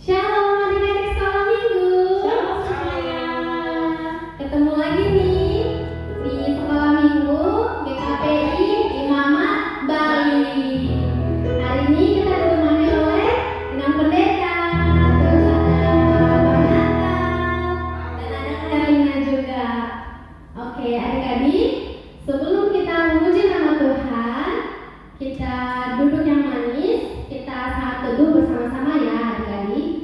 Shalom adik-adik sekolah minggu. Shalom semuanya. Ketemu lagi nih di sekolah minggu GKPI Imamat Bali. Hari ini kita ditemani oleh Inang Pendeta, terus ada Bang Natal, dan ada Karina juga. Oke adik-adik, sebelum kita memuji nama Tuhan, kita duduk yang manis, kita saat teduh bersama-sama ya adik-adik.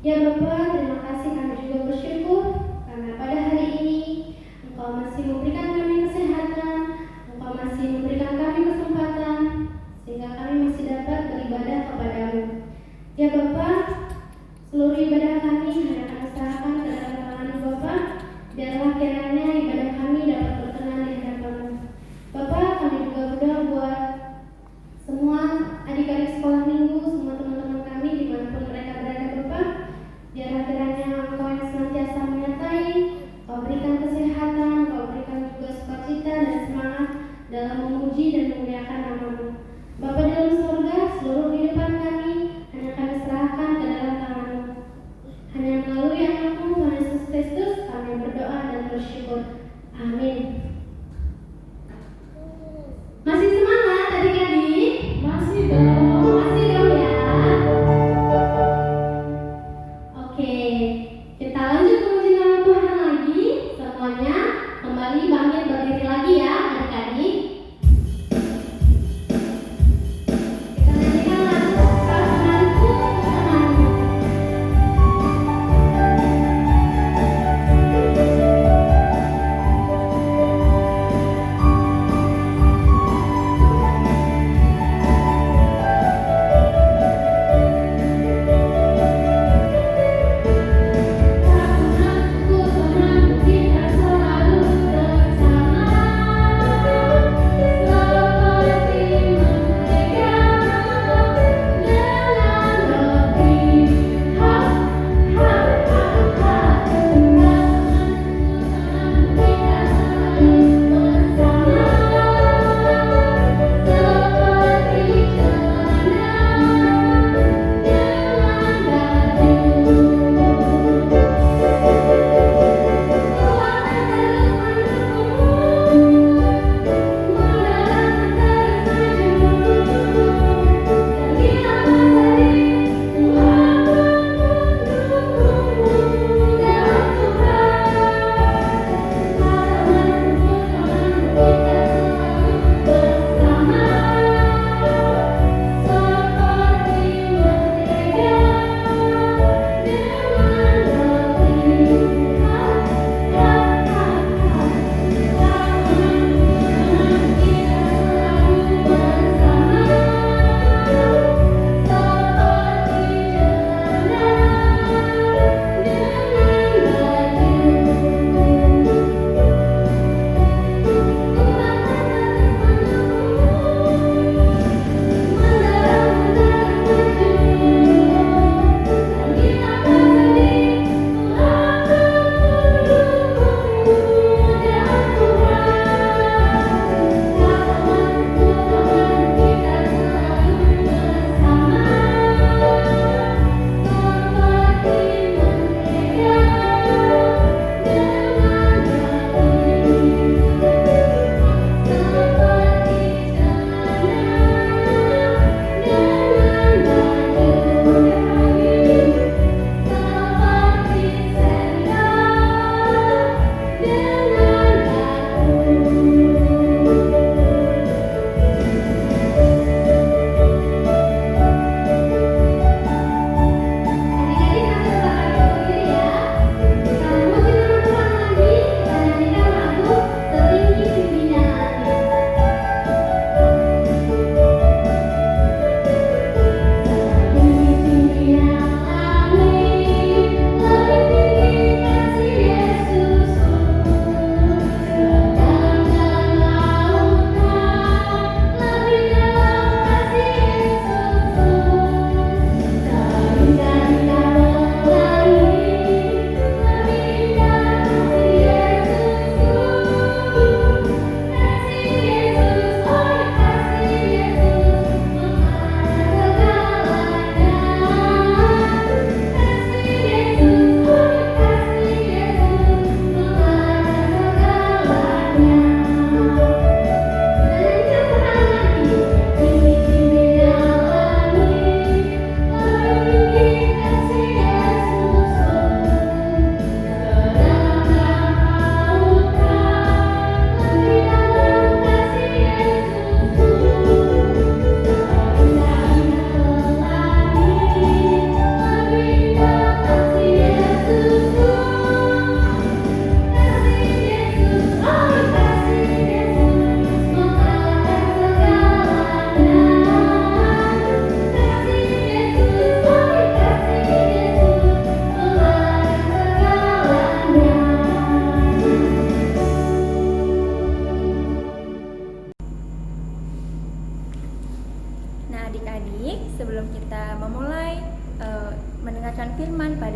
Ya Bapa, terima kasih, kami juga bersyukur karena pada hari ini Engkau masih memberikan kami kesehatan, Engkau masih memberikan kami kesempatan sehingga kami masih dapat beribadah kepadamu. Ya Bapa, seluruh ibadah kami hanya kami serahkan ke dalam tangan Bapa. Biarlah kiranya ibadah kami dapat berkenan di hadapan-Mu. Bapa, kami juga berdoa buat semua adik-adik sekolah minggu, semua teman-teman kami dimanapun mereka berada Bapa. Biarlah kiranya Engkau yang senantiasa menyertai, Engkau berikan kesehatan, Engkau berikan juga sukacita dan semangat dalam memuji dan memuliakan nama-Mu. Bapa di dalam surga, seluruh kehidupan kami hanya kami serahkan ke dalam tangan-Mu. Hanya melalui anak-Mu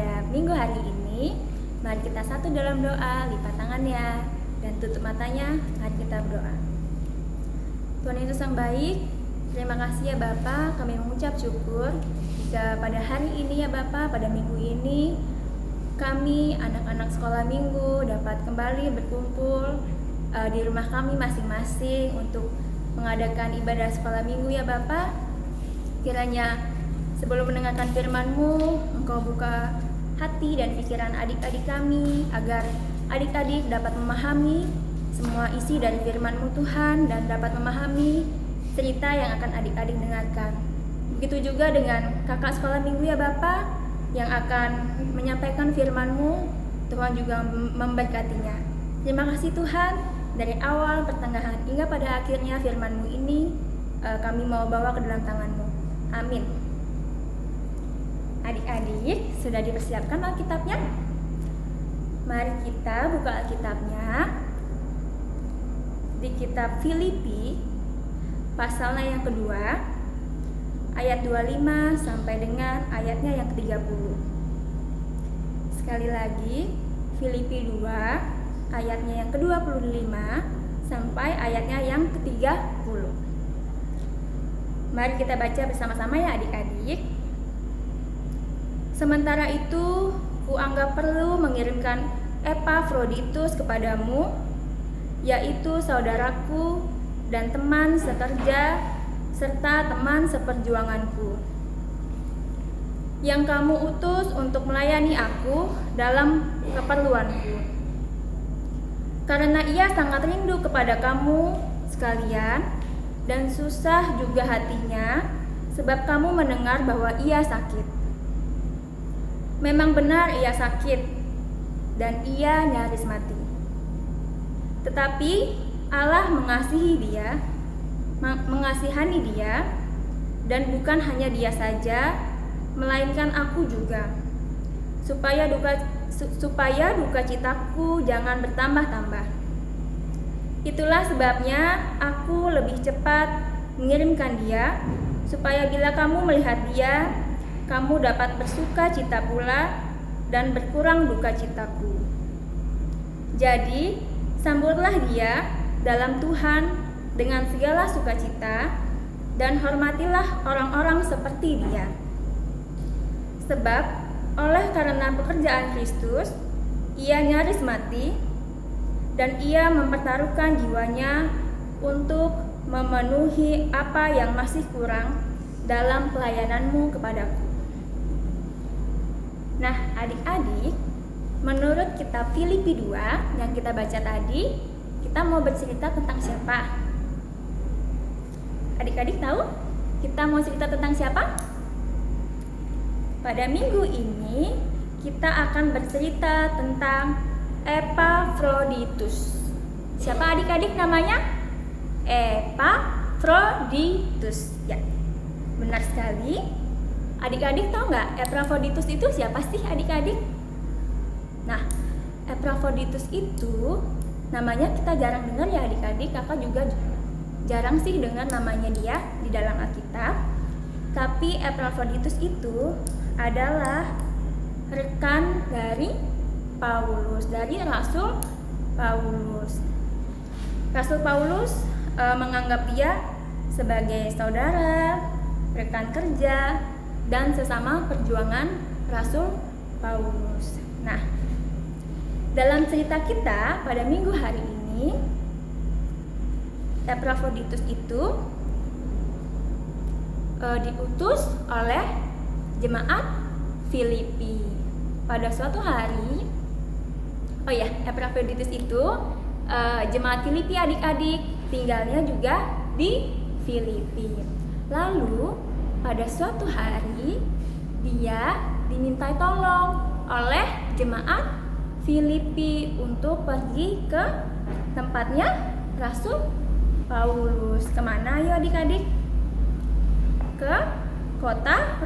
pada minggu hari ini, mari kita satu dalam doa, lipat tangannya dan tutup matanya. Mari kita berdoa. Tuhan Yesus yang baik, terima kasih ya Bapa, kami mengucap syukur jika pada hari ini ya Bapa, pada minggu ini kami anak-anak sekolah minggu dapat kembali berkumpul di rumah kami masing-masing untuk mengadakan ibadah sekolah minggu ya Bapa. Kiranya sebelum mendengarkan firman-Mu, Engkau buka hati dan pikiran adik-adik kami agar adik-adik dapat memahami semua isi dari firman-Mu Tuhan dan dapat memahami cerita yang akan adik-adik dengarkan. Begitu juga dengan kakak sekolah minggu ya Bapa yang akan menyampaikan firman-Mu, Tuhan juga memberkatinya. Terima kasih Tuhan, dari awal, pertengahan, hingga pada akhirnya firman-Mu ini kami mau bawa ke dalam tangan-Mu. Amin. Adik-adik, sudah dipersiapkan Alkitabnya? Mari kita buka Alkitabnya di kitab Filipi pasalnya yang kedua, ayat 25 sampai dengan ayatnya yang ke-30. Sekali lagi, Filipi 2 ayatnya yang ke-25 sampai ayatnya yang ke-30. Mari kita baca bersama-sama ya adik-adik. Sementara itu, kuanggap perlu mengirimkan Epafroditus kepadamu, yaitu saudaraku dan teman sekerja serta teman seperjuanganku, yang kamu utus untuk melayani aku dalam keperluanku. Karena ia sangat rindu kepada kamu sekalian dan susah juga hatinya sebab kamu mendengar bahwa ia sakit. Memang benar ia sakit dan ia nyaris mati. Tetapi Allah mengasihani dia, dan bukan hanya dia saja, melainkan aku juga, supaya duka citaku jangan bertambah-tambah. Itulah sebabnya aku lebih cepat mengirimkan dia, supaya bila kamu melihat dia, kamu dapat bersuka cita pula dan berkurang duka citaku. Jadi, sambutlah dia dalam Tuhan dengan segala sukacita dan hormatilah orang-orang seperti dia. Sebab, oleh karena pekerjaan Kristus, ia nyaris mati dan ia mempertaruhkan jiwanya untuk memenuhi apa yang masih kurang dalam pelayananmu kepadaku. Nah, adik-adik, menurut kitab Filipi 2 yang kita baca tadi, kita mau bercerita tentang siapa? Adik-adik tahu kita mau cerita tentang siapa? Pada minggu ini, kita akan bercerita tentang Epafroditus. Siapa adik-adik namanya? Epafroditus. Ya, benar sekali. Adik-adik tahu nggak Epafroditus itu siapa sih adik-adik? Nah, Epafroditus itu namanya kita jarang dengar ya adik-adik. Kakak juga jarang sih dengar namanya dia di dalam Alkitab. Tapi Epafroditus itu adalah rekan dari Paulus, dari Rasul Paulus. Rasul Paulus menganggap dia sebagai saudara, rekan kerja, dan sesama perjuangan Rasul Paulus. Nah, dalam cerita kita pada minggu hari ini, Epafroditus itu diutus oleh jemaat Filipi. Pada suatu hari, Epafroditus itu jemaat Filipi adik-adik tinggalnya juga di Filipi. Lalu pada suatu hari dia dimintai tolong oleh jemaat Filipi untuk pergi ke tempatnya Rasul Paulus. Kemana ya adik-adik? Ke kota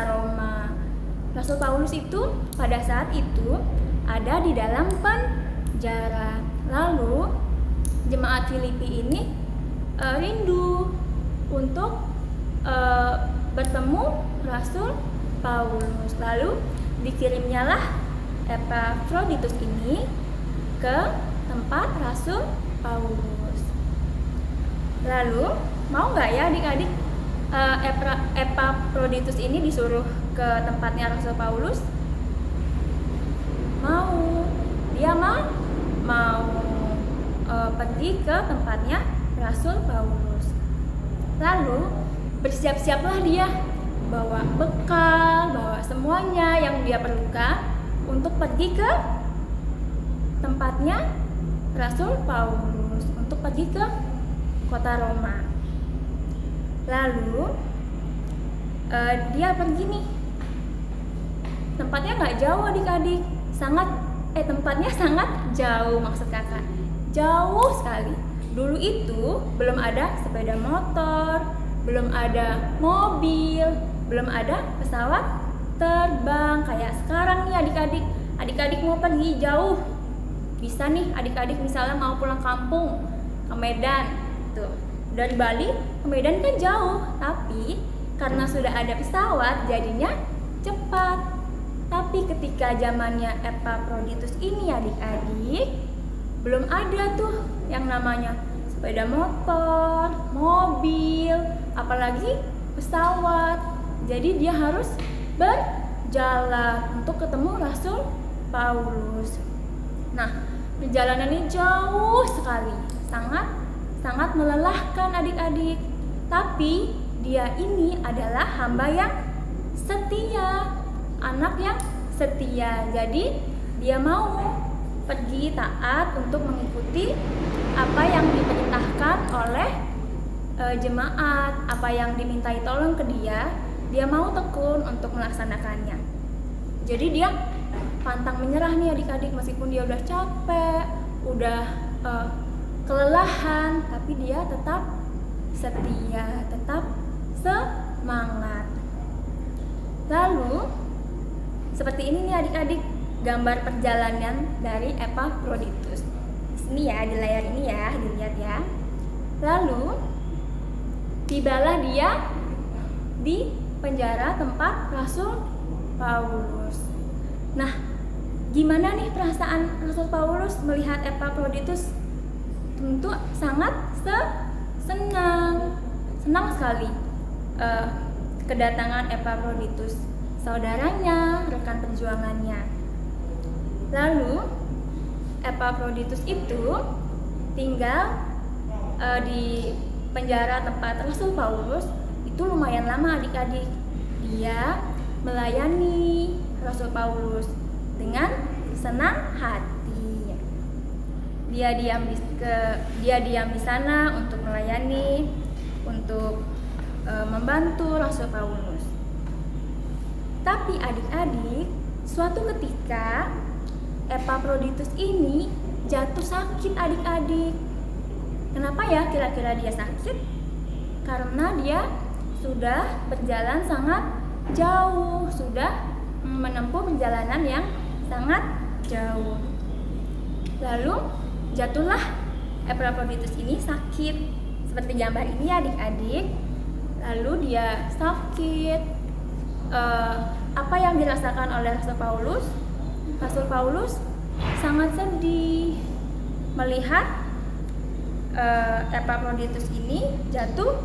Roma. Rasul Paulus itu pada saat itu ada di dalam penjara. Lalu jemaat Filipi ini rindu untuk bertemu Rasul Paulus. Lalu dikirimnyalah Epafroditus ini ke tempat Rasul Paulus. Lalu mau nggak ya adik-adik Epafroditus ini disuruh ke tempatnya Rasul Paulus? Mau. Dia mau pergi ke tempatnya Rasul Paulus. Lalu bersiap-siaplah dia, bawa bekal, bawa semuanya yang dia perlukan untuk pergi ke tempatnya Rasul Paulus, untuk pergi ke kota Roma. Lalu dia pergi nih. Tempatnya nggak jauh adik-adik, tempatnya sangat jauh, maksud kakak. Jauh sekali. Dulu itu belum ada sepeda motor, belum ada mobil, belum ada pesawat terbang kayak sekarang nih adik-adik. Adik-adik mau pergi jauh, bisa nih adik-adik misalnya mau pulang kampung ke Medan, tuh dari Bali ke Medan kan jauh, tapi karena sudah ada pesawat jadinya cepat. Tapi ketika zamannya Epafroditus ini adik-adik, belum ada tuh yang namanya sepeda motor, mobil, apalagi pesawat. Jadi dia harus berjalan untuk ketemu Rasul Paulus. Nah, perjalanan ini jauh sekali, sangat melelahkan adik-adik. Tapi dia ini adalah hamba yang setia, anak yang setia. Jadi dia mau pergi taat untuk mengikuti apa yang diperintahkan oleh jemaat, apa yang dimintai tolong ke dia mau tekun untuk melaksanakannya. Jadi dia pantang menyerah nih adik-adik, meskipun dia udah capek, udah kelelahan, tapi dia tetap setia, tetap semangat. Lalu seperti ini nih adik-adik gambar perjalanan dari Epafroditus. Ini ya di layar ini ya, dilihat ya. Lalu tibalah dia di penjara tempat Rasul Paulus. Nah, gimana nih perasaan Rasul Paulus melihat Epafroditus? Tentu sangat senang sekali kedatangan Epafroditus, saudaranya, rekan perjuangannya. Lalu Epafroditus itu tinggal di penjara tempat Rasul Paulus itu lumayan lama adik-adik. Dia melayani Rasul Paulus dengan senang hati. Dia diam di sana untuk melayani, untuk membantu Rasul Paulus. Tapi adik-adik, suatu ketika Epafroditus ini jatuh sakit adik-adik. Kenapa ya kira-kira dia sakit? Karena dia sudah berjalan sangat jauh, sudah menempuh perjalanan yang sangat jauh. Lalu jatuhlah Epafroditus ini sakit, seperti gambar ini adik-adik. Lalu dia sakit. Apa yang dirasakan oleh Rasul Paulus? Rasul Paulus sangat sedih melihat Epafroditus ini jatuh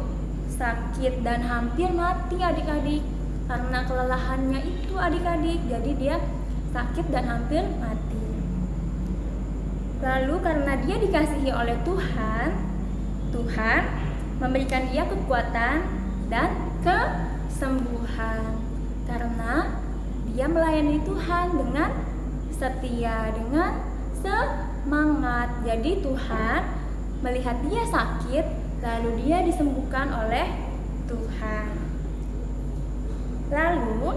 sakit dan hampir mati adik-adik. Karena kelelahannya itu adik-adik, jadi dia sakit dan hampir mati. Lalu karena dia dikasihi oleh Tuhan memberikan dia kekuatan dan kesembuhan. Karena dia melayani Tuhan dengan setia, dengan semangat. Jadi Tuhan melihat dia sakit, lalu dia disembuhkan oleh Tuhan. Lalu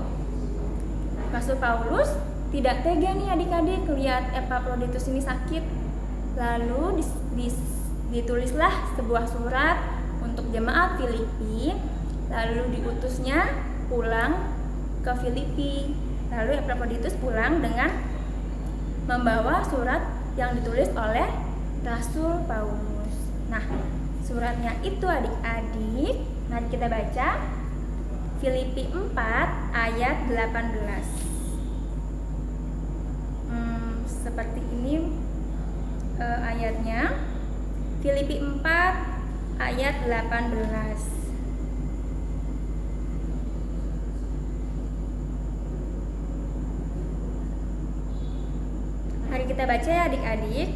Rasul Paulus tidak tega nih adik-adik lihat Epafroditus ini sakit. Lalu ditulislah sebuah surat untuk jemaat Filipi. Lalu diutusnya pulang ke Filipi. Lalu Epafroditus pulang dengan membawa surat yang ditulis oleh Rasul Paulus. Nah, suratnya itu adik-adik, mari kita baca Filipi 4 ayat 18. seperti ini ayatnya. Filipi 4 ayat 18. Mari kita baca ya adik-adik.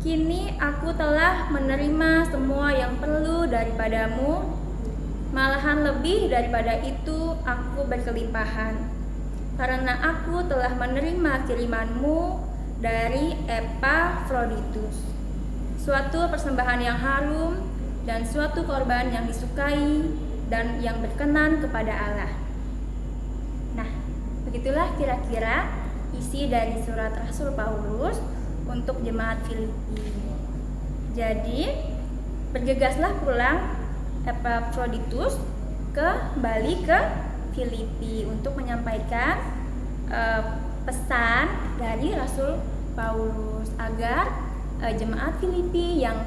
Kini aku telah menerima semua yang perlu daripadamu, malahan lebih daripada itu aku berkelimpahan. Karena aku telah menerima kirimanmu dari Epafroditus, suatu persembahan yang harum dan suatu korban yang disukai dan yang berkenan kepada Allah. Nah, begitulah kira-kira isi dari surat Rasul Paulus untuk jemaat Filipi. Jadi, bergegaslah pulang Epafroditus kembali ke Filipi untuk menyampaikan pesan dari Rasul Paulus agar jemaat Filipi yang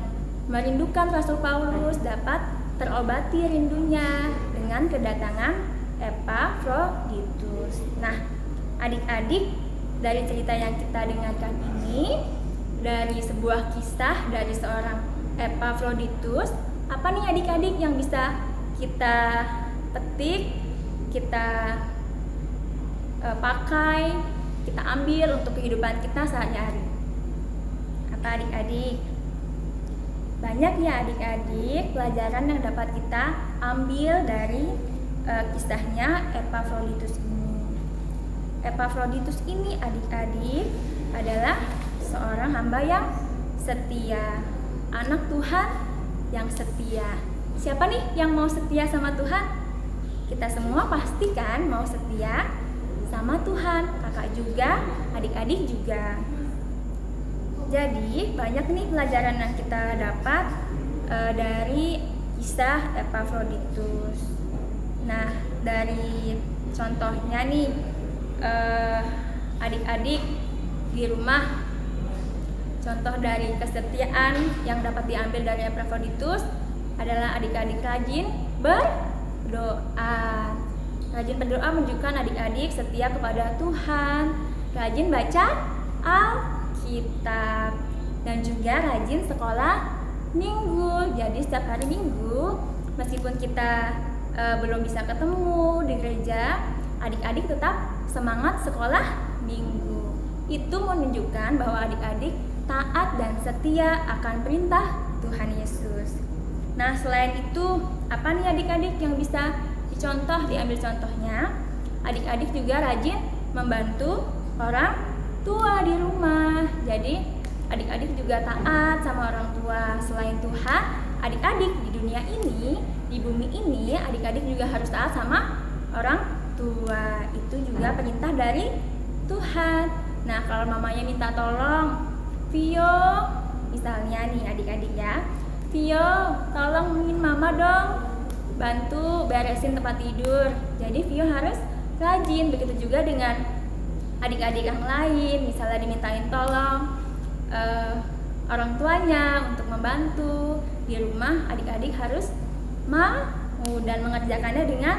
merindukan Rasul Paulus dapat terobati rindunya dengan kedatangan Epafroditus. Nah, adik-adik, dari cerita yang kita dengarkan ini, dari sebuah kisah dari seorang Epafroditus, apa nih adik-adik yang bisa kita petik, kita pakai, kita ambil untuk kehidupan kita sehari-hari? Apa adik-adik? Banyak ya adik-adik pelajaran yang dapat kita ambil dari kisahnya Epafroditus ini. Epafroditus ini adik-adik adalah seorang hamba yang setia, anak Tuhan yang setia. Siapa nih yang mau setia sama Tuhan? Kita semua pasti kan mau setia sama Tuhan, kakak juga, adik-adik juga. Jadi banyak nih pelajaran yang kita dapat dari kisah Epafroditus. Nah, dari contohnya nih, adik-adik di rumah, contoh dari kesetiaan yang dapat diambil dari Epafroditus adalah adik-adik rajin berdoa. Rajin berdoa menunjukkan adik-adik setia kepada Tuhan, rajin baca Alkitab, dan juga rajin sekolah minggu. Jadi setiap hari Minggu, meskipun kita belum bisa ketemu di gereja, adik-adik tetap semangat sekolah minggu. Itu menunjukkan bahwa adik-adik taat dan setia akan perintah Tuhan Yesus. Nah, selain itu, apa nih adik-adik yang bisa diambil contohnya? Adik-adik juga rajin membantu orang tua di rumah. Jadi, adik-adik juga taat sama orang tua. Selain Tuhan, adik-adik di dunia ini, di bumi ini, adik-adik juga harus taat sama orang tua. Itu juga perintah dari Tuhan. Nah, kalau mamanya minta tolong, Vio, misalnya nih adik-adik ya, Vio, tolong mama dong bantu beresin tempat tidur. Jadi Vio harus rajin. Begitu juga dengan adik-adik yang lain, misalnya dimintain tolong orang tuanya untuk membantu di rumah, adik-adik harus mau dan mengerjakannya dengan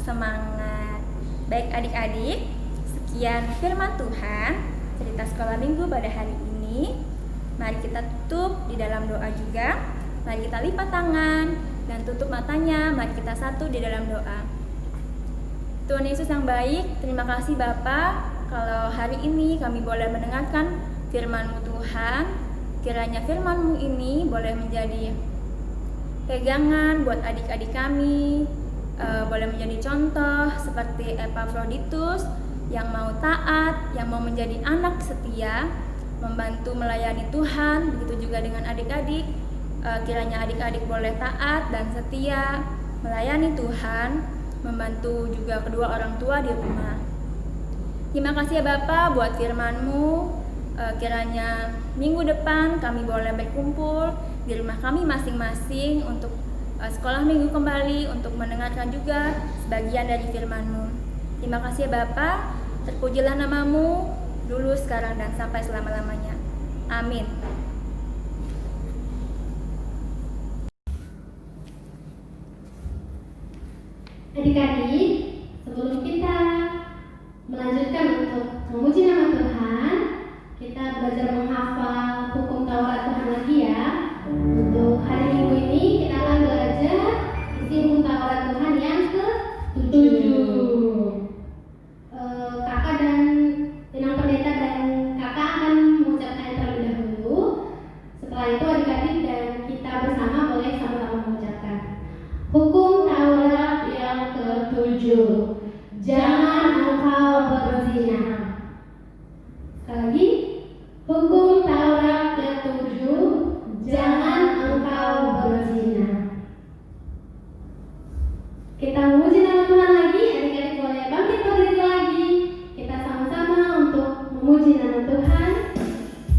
semangat. Baik adik-adik, sekian firman Tuhan, cerita sekolah minggu pada hari ini. Mari kita tutup di dalam doa juga. Mari kita lipat tangan dan tutup matanya. Mari kita satu di dalam doa. Tuhan Yesus yang baik, terima kasih Bapa kalau hari ini kami boleh mendengarkan firman-Mu Tuhan. Kiranya firman-Mu ini boleh menjadi pegangan buat adik-adik kami, boleh menjadi contoh seperti Epafroditus yang mau taat, yang mau menjadi anak setia, membantu melayani Tuhan. Begitu juga dengan adik-adik, kiranya adik-adik boleh taat dan setia melayani Tuhan, membantu juga kedua orang tua di rumah. Terima kasih ya Bapa buat firman-Mu. Kiranya minggu depan kami boleh berkumpul di rumah kami masing-masing untuk sekolah minggu kembali, untuk mendengarkan juga sebagian dari firman-Mu. Terima kasih ya Bapa, terpujilah nama-Mu dulu, sekarang, dan sampai selama-lamanya. Amin. Adik-adik, sebelum kita melanjutkan untuk memuji nama belajar menghafal hukum Taurat Tuhan lagi ya. Untuk hari Minggu ini kita akan belajar isi hukum Taurat Tuhan yang ke-7. Kakak dan Inang Pendeta dan kakak akan mengucapkan terlebih dahulu. Setelah itu adik-adik dan kita bersama boleh sama-sama mengucapkan. Hukum Taurat yang ke-7. Jangan engkau berzina. Sekali lagi. Hukum Taurat ke-7. Jangan engkau berzina. Kita memuji nama Tuhan lagi. Adik-adik boleh bangkit berdiri lagi. Kita sama-sama untuk memuji nama Tuhan.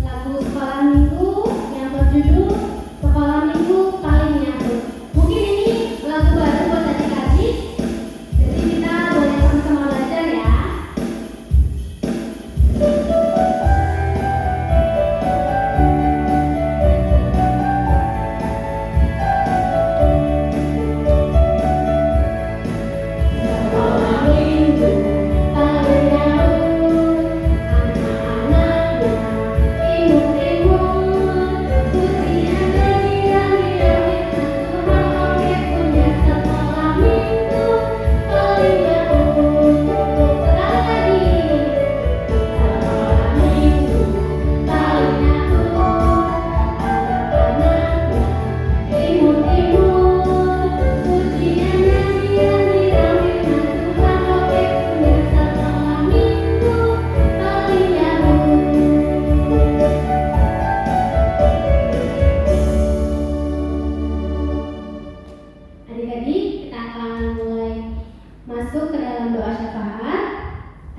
Lagu sekolah minggu yang berjudul Sekolah Minggu Paling Nyata. Mungkin ini lagu baru buat adik-adik. Jadi kita boleh sama-sama belajar ya. Adik-adik, kita akan mulai masuk ke dalam doa syafaat.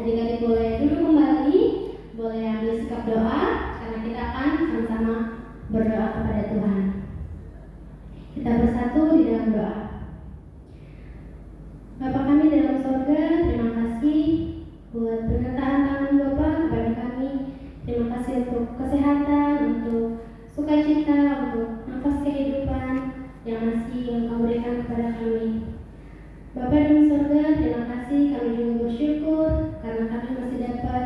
Adik-adik boleh duduk kembali, boleh ambil sikap doa, karena kita akan sama-sama berdoa kepada Tuhan. Kita bersatu di dalam doa. Bapa kami dalam sorga, terima kasih buat penyertaan tangan Bapa kepada kami. Terima kasih untuk kesehatan, untuk sukacita, untuk nafas kehidupan yang masih Engkau berikan kepada kami. Bapa dalam surga, terima kasih, kami juga bersyukur karena kami masih dapat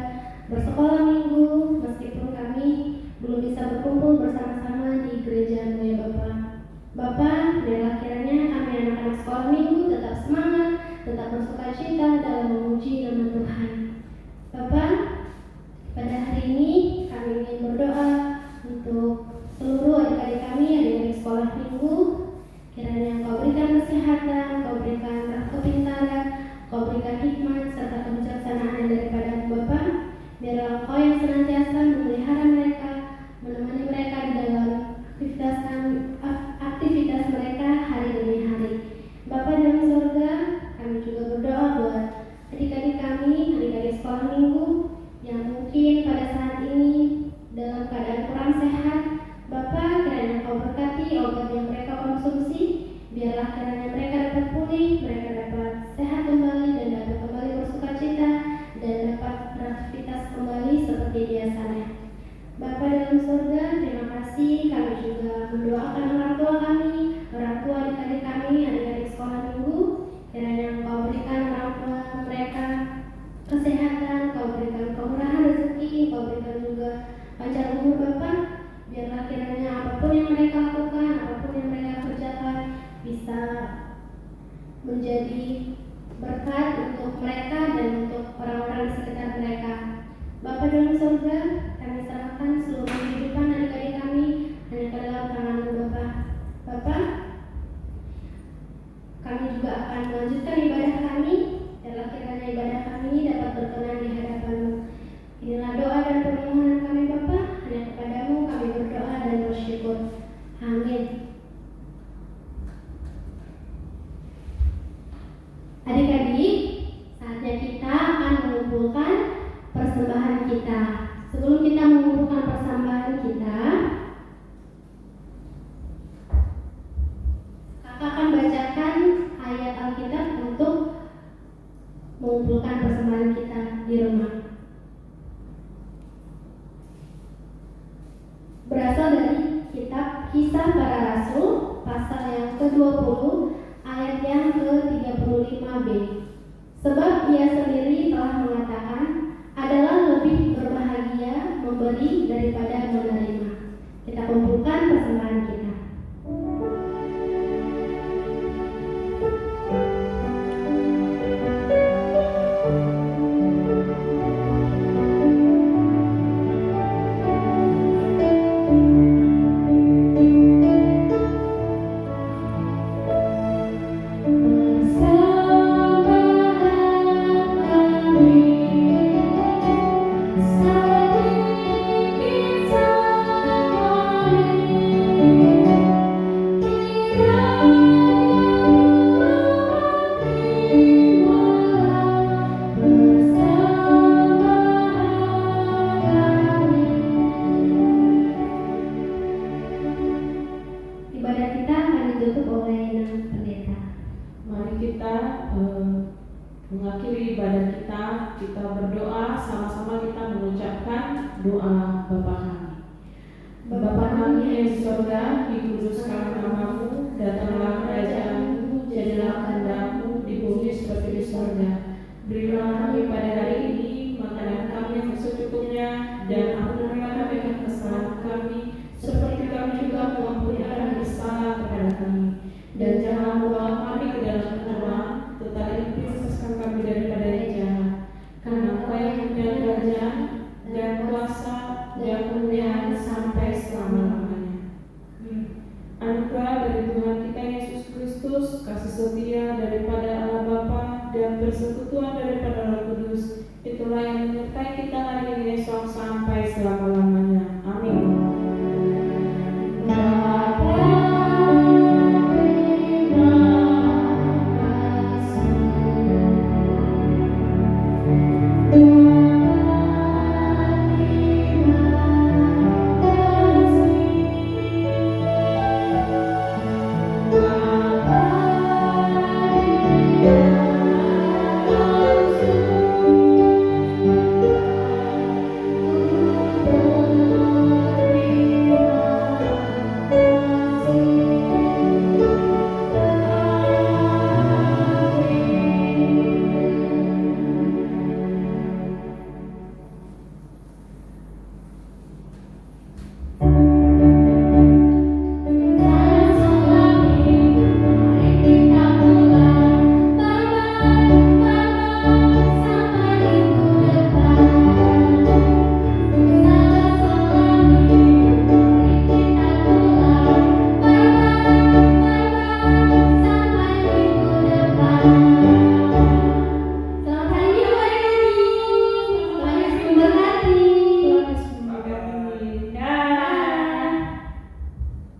bersekolah minggu meskipun kami belum bisa berkumpul bersama-sama di gereja-Mu ya Bapa. Bapa, biarlah kiranya kami anak-anak sekolah minggu tetap semangat, tetap bersukacita dalam memuji nama Tuhan. Bapa, pada hari ini kami ingin berdoa untuk seluruh adik-adik kami yang ada di sekolah minggu. Kiranya Engkau berikan kesehatan, Engkau berikan kepintaran, Engkau berikan hikmat serta kebijaksanaan daripada Bapa. Biarlah Engkau yang senantiasa memelihara mereka, menemani mereka di dalam aktivitas mereka hari demi hari. Bapa dalam surga, kami juga berdoa buat adik-adik kami, adik-adik sekolah minggu yang mungkin pada saat ini dalam keadaan kurang sehat. Bapa, kiranya Engkau berkati obat yang mereka konsumsi, biarlah kiranya mereka dapat pulih, mereka dapat sehat kembali dan dapat kembali bersukacita dan dapat beraktivitas kembali seperti biasanya. Bapa dalam surga, terima kasih. Kami juga mendoakan orang tua kami, orang tua adik-adik kami, adik-adik sekolah minggu. Kiranya Engkau berikan orang tua mereka kesehatan, Engkau berikan kemurahan rezeki, Engkau berikan juga panjang umur Bapa. Biarlah kiranya apapun yang mereka lakukan, apapun yang mereka kerjakan bisa menjadi berkat untuk mereka dan untuk orang-orang di sekitar mereka. Bapa dalam surga, kami serahkan seluruh kehidupan adik-adik kami hanya ke dalam tangan-Mu Bapa. Bapa, kami juga akan melanjutkan ibadah kami. Biarlah kiranya ibadah kami dapat berkenan di hadapan-Mu. Inilah doa dan permohonan kami Bapa, hanya kepada-Mu kami berdoa dan bersyukur. Amin. Adik-adik, saatnya kita akan mengumpulkan persembahan kita. Sebelum kita mengumpulkan persembahan kita, kakak akan bacakan ayat Alkitab untuk mengumpulkan persembahan kita di rumah. Berasal dari kitab Kisah Para Rasul, pasal yang ke-20, ayat yang ke-35b. Sebab ia sendiri telah mengatakan, adalah lebih berbahagia memberi daripada kita berdoa, sama-sama kita mengucapkan doa Bapa kami. Bapa kami yang di surga,